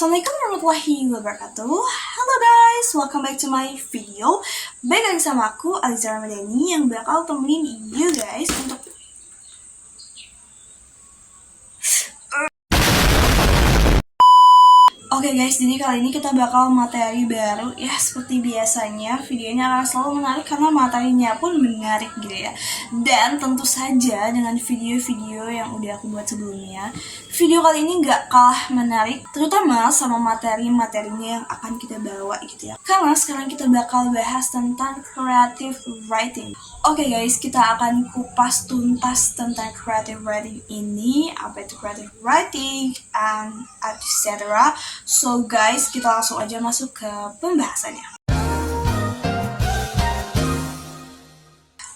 Assalamualaikum warahmatullahi wabarakatuh. Halo guys, welcome back to my video. Baik lagi sama aku, Aliza Ramadhani, yang bakal temenin you guys untuk Oke guys, jadi kali ini kita bakal materi baru. Ya, seperti biasanya videonya akan selalu menarik karena materinya pun menarik gitu ya. Dan tentu saja dengan video-video yang udah aku buat sebelumnya, video kali ini nggak kalah menarik, terutama sama materi-materinya yang akan kita bawa gitu ya. Karena sekarang kita bakal bahas tentang creative writing. Oke guys, kita akan kupas tuntas tentang creative writing ini, apa itu creative writing, and etc. So guys, kita langsung aja masuk ke pembahasannya.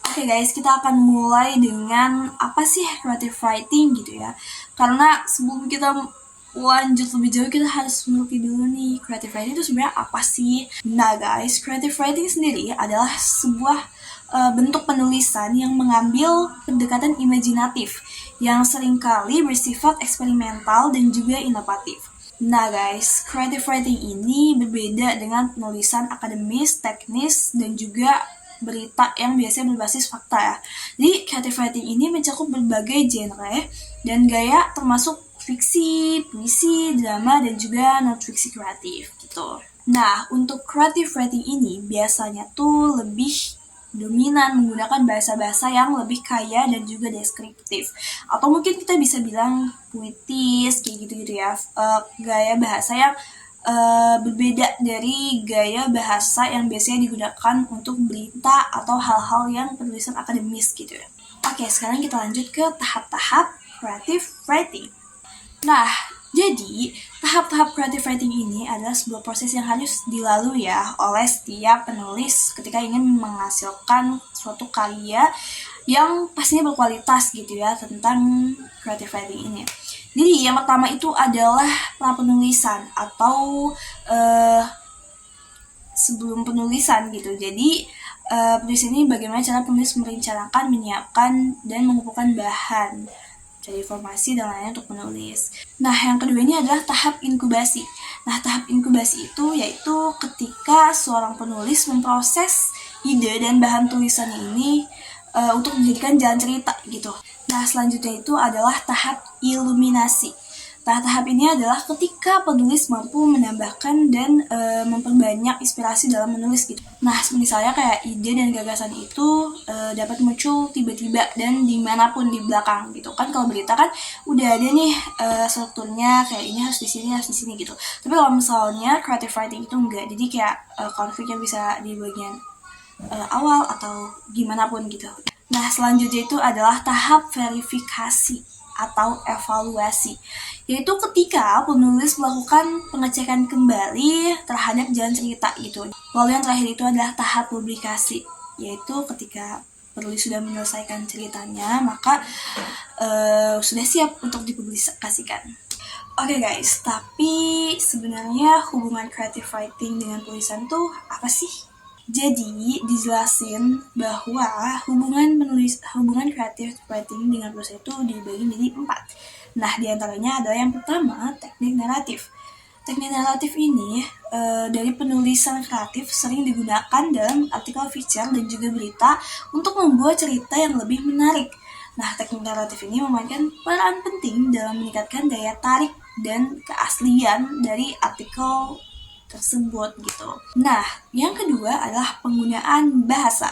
Oke guys, kita akan mulai dengan apa sih creative writing gitu ya. Karena sebelum kita lanjut lebih jauh, kita harus mengerti dulu nih creative writing itu sebenarnya apa sih. Nah guys, creative writing sendiri adalah sebuah bentuk penulisan yang mengambil pendekatan imajinatif yang seringkali bersifat eksperimental dan juga inovatif. Nah guys, creative writing ini berbeda dengan penulisan akademis, teknis, dan juga berita yang biasanya berbasis fakta ya. Jadi creative writing ini mencakup berbagai genre dan gaya, termasuk fiksi, puisi, drama, dan juga non-fiksi kreatif gitu. Nah, untuk creative writing ini biasanya tuh lebih dominan menggunakan bahasa-bahasa yang lebih kaya dan juga deskriptif, atau mungkin kita bisa bilang puitis kayak gitu-gitu ya. Gaya bahasa yang berbeda dari gaya bahasa yang biasanya digunakan untuk berita atau hal-hal yang penulisan akademis gitu ya. Oke, sekarang kita lanjut ke tahap-tahap creative writing. Nah, jadi tahap-tahap creative writing ini adalah sebuah proses yang harus dilalui ya oleh setiap penulis ketika ingin menghasilkan suatu karya yang pastinya berkualitas gitu ya tentang creative writing ini. Jadi yang pertama itu adalah pra-penulisan atau sebelum penulisan gitu. Jadi penulis ini bagaimana cara penulis merencanakan, menyiapkan, dan mengumpulkan bahan, cari informasi dan lainnya untuk menulis. Nah, yang kedua ini adalah tahap inkubasi. Nah, tahap inkubasi itu yaitu ketika seorang penulis memproses ide dan bahan tulisannya ini untuk dijadikan jalan cerita gitu. Nah, selanjutnya itu adalah tahap iluminasi. Nah, tahap ini adalah ketika penulis mampu menambahkan dan memperbanyak inspirasi dalam menulis gitu. Nah, misalnya kayak ide dan gagasan itu dapat muncul tiba-tiba dan dimanapun di belakang gitu kan. Kalau berita kan udah ada nih strukturnya, kayak ini harus di sini gitu. Tapi kalau misalnya creative writing itu enggak, jadi kayak konfliknya bisa di bagian awal atau gimana pun gitu. Nah, selanjutnya itu adalah tahap verifikasi atau evaluasi, yaitu ketika penulis melakukan pengecekan kembali terhadap jalan cerita gitu. Lalu yang terakhir itu adalah tahap publikasi, yaitu ketika penulis sudah menyelesaikan ceritanya, maka sudah siap untuk dipublikasikan. Oke guys, tapi sebenarnya hubungan creative writing dengan tulisan tuh apa sih? Jadi dijelasin bahwa hubungan creative writing dengan tulisan itu dibagi menjadi 4. Nah, diantaranya adalah yang pertama, teknik naratif. Teknik naratif ini dari penulisan kreatif sering digunakan dalam artikel feature dan juga berita untuk membuat cerita yang lebih menarik. Nah, teknik naratif ini memainkan peran penting dalam meningkatkan daya tarik dan keaslian dari artikel tersebut gitu. Nah, yang kedua adalah penggunaan bahasa.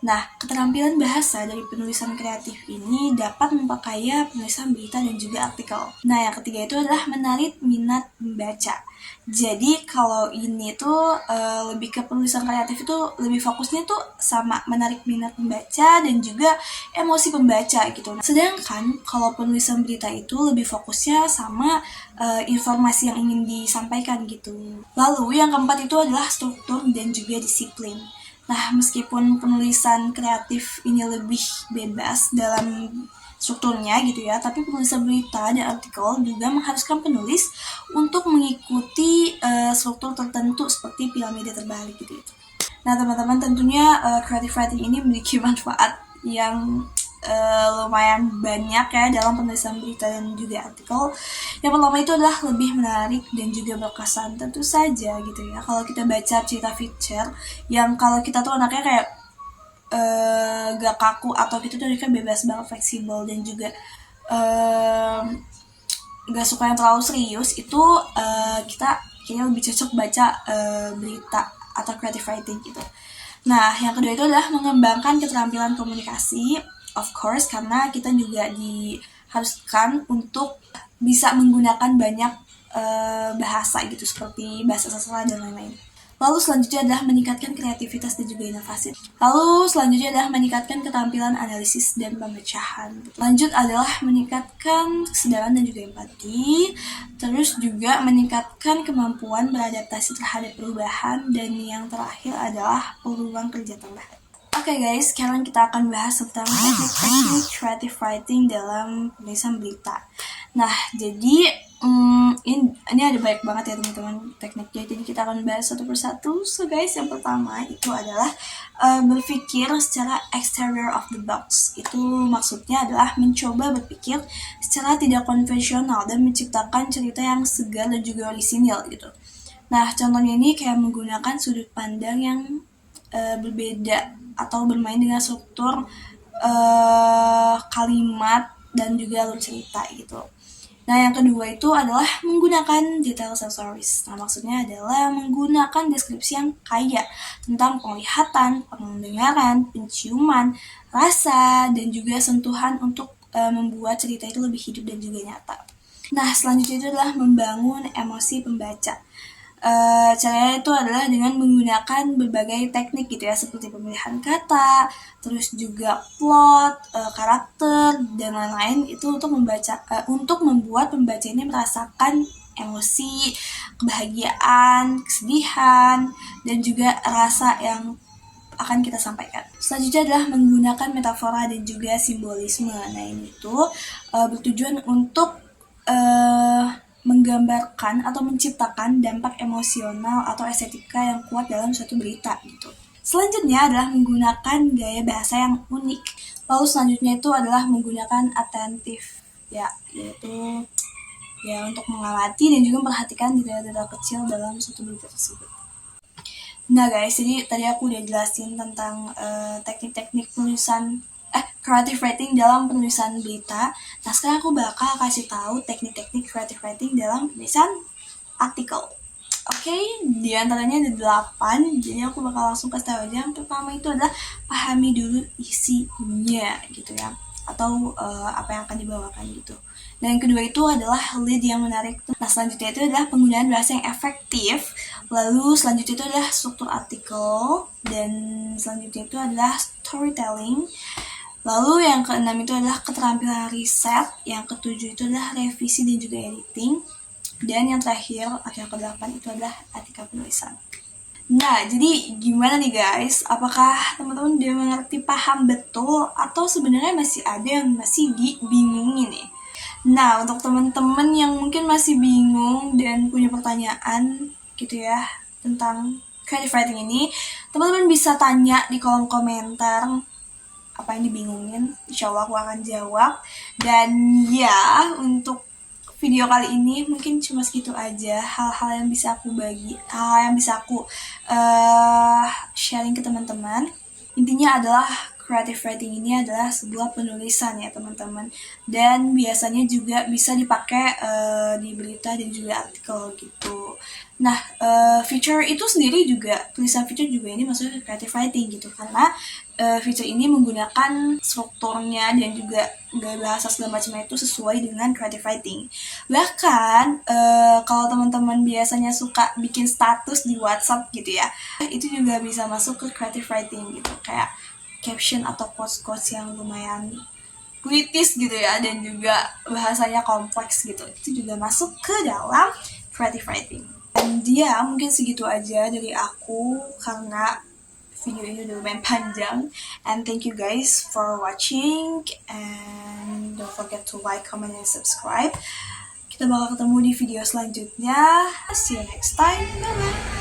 Nah, keterampilan bahasa dari penulisan kreatif ini dapat memperkaya penulisan berita dan juga artikel. Nah, yang ketiga itu adalah menarik minat pembaca. Jadi kalau ini tuh lebih ke penulisan kreatif itu lebih fokusnya tuh sama menarik minat pembaca dan juga emosi pembaca gitu. Sedangkan kalau penulisan berita itu lebih fokusnya sama informasi yang ingin disampaikan gitu. Lalu yang keempat itu adalah struktur dan juga disiplin. Nah, meskipun penulisan kreatif ini lebih bebas dalam strukturnya gitu ya, tapi penulisan berita dan artikel juga mengharuskan penulis untuk mengikuti struktur tertentu seperti piramida terbalik gitu. Nah teman-teman, tentunya creative writing ini memiliki manfaat yang lumayan banyak ya dalam penulisan berita dan juga artikel. Yang pertama itu adalah lebih menarik dan juga berkesan. Tentu saja gitu ya, kalau kita baca cerita feature yang kalau kita tuh anaknya kayak gak kaku atau gitu tuh kan bebas banget, fleksibel, dan juga gak suka yang terlalu serius, itu kita kayaknya lebih cocok baca berita atau creative writing gitu. Nah, yang kedua itu adalah mengembangkan keterampilan komunikasi, of course, karena kita juga diharuskan untuk bisa menggunakan banyak bahasa gitu, seperti bahasa sastra dan lain-lain. Lalu selanjutnya adalah meningkatkan kreativitas dan juga inovasi. Lalu selanjutnya adalah meningkatkan keterampilan analisis dan pemecahan. Lanjut adalah meningkatkan kesadaran dan juga empati. Terus juga meningkatkan kemampuan beradaptasi terhadap perubahan. Dan yang terakhir adalah peluang kerja tambahan. Oke guys, sekarang kita akan bahas tentang teknik-teknik creative writing dalam penulisan berita. Nah, jadi ini ada banyak banget ya teman-teman tekniknya, jadi kita akan bahas satu persatu. So guys, yang pertama itu adalah berpikir secara exterior of the box. Itu maksudnya adalah mencoba berpikir secara tidak konvensional dan menciptakan cerita yang segar dan juga orisinil gitu. Nah, contohnya ini kayak menggunakan sudut pandang yang berbeda atau bermain dengan struktur kalimat dan juga alur cerita gitu. Nah, yang kedua itu adalah menggunakan detail sensoris. Nah, maksudnya adalah menggunakan deskripsi yang kaya tentang penglihatan, pendengaran, penciuman, rasa, dan juga sentuhan untuk membuat cerita itu lebih hidup dan juga nyata. Nah, selanjutnya itu adalah membangun emosi pembaca. Caranya itu adalah dengan menggunakan berbagai teknik gitu ya, seperti pemilihan kata, terus juga plot, karakter, dan lain-lain, itu untuk membuat pembaca ini merasakan emosi, kebahagiaan, kesedihan, dan juga rasa yang akan kita sampaikan. Selanjutnya adalah menggunakan metafora dan juga simbolisme. Nah, ini tuh bertujuan untuk menggambarkan atau menciptakan dampak emosional atau estetika yang kuat dalam suatu berita gitu. Selanjutnya adalah menggunakan gaya bahasa yang unik. Lalu selanjutnya itu adalah menggunakan atentif, ya, yaitu ya untuk mengamati dan juga memperhatikan detail-detail kecil dalam suatu berita tersebut. Nah guys, jadi tadi aku udah jelasin tentang teknik-teknik penulisan creative writing dalam penulisan berita. Nah, sekarang aku bakal kasih tahu teknik-teknik creative writing dalam penulisan artikel. Oke, di antaranya ada 8, jadi aku bakal langsung kasih tahu aja. Yang pertama itu adalah pahami dulu isinya gitu ya, atau apa yang akan dibawakan gitu. Dan yang kedua itu adalah lead yang menarik. Nah, selanjutnya itu adalah penggunaan bahasa yang efektif. Lalu selanjutnya itu adalah struktur artikel. Dan selanjutnya itu adalah storytelling. Lalu yang keenam itu adalah keterampilan riset, yang ketujuh itu adalah revisi dan juga editing, dan yang terakhir atau yang ke-8 itu adalah etika penulisan. Nah, jadi gimana nih guys? Apakah teman-teman udah mengerti, paham betul, atau sebenarnya masih ada yang masih dibingungin nih? Nah, untuk teman-teman yang mungkin masih bingung dan punya pertanyaan gitu ya tentang creative writing ini, teman-teman bisa tanya di kolom komentar apa yang dibingungin, insya Allah aku akan jawab. Dan ya, untuk video kali ini mungkin cuma segitu aja, hal-hal yang bisa aku bagi, hal yang bisa aku sharing ke teman-teman. Intinya adalah creative writing ini adalah sebuah penulisan ya teman-teman, dan biasanya juga bisa dipakai di berita dan juga artikel gitu. Nah, feature itu sendiri juga, tulisan feature juga ini maksudnya creative writing gitu, karena feature ini menggunakan strukturnya dan juga gaya bahasa segala macamnya itu sesuai dengan creative writing. Bahkan kalau teman-teman biasanya suka bikin status di WhatsApp gitu ya, itu juga bisa masuk ke creative writing gitu, kayak caption atau quotes-quotes yang lumayan puitis gitu ya, dan juga bahasanya kompleks gitu, itu juga masuk ke dalam creative writing. Dan dia mungkin segitu aja dari aku, karena video ini udah lumayan panjang. And thank you guys for watching, and don't forget to like, comment, and subscribe. Kita bakal ketemu di video selanjutnya. See you next time. Bye bye.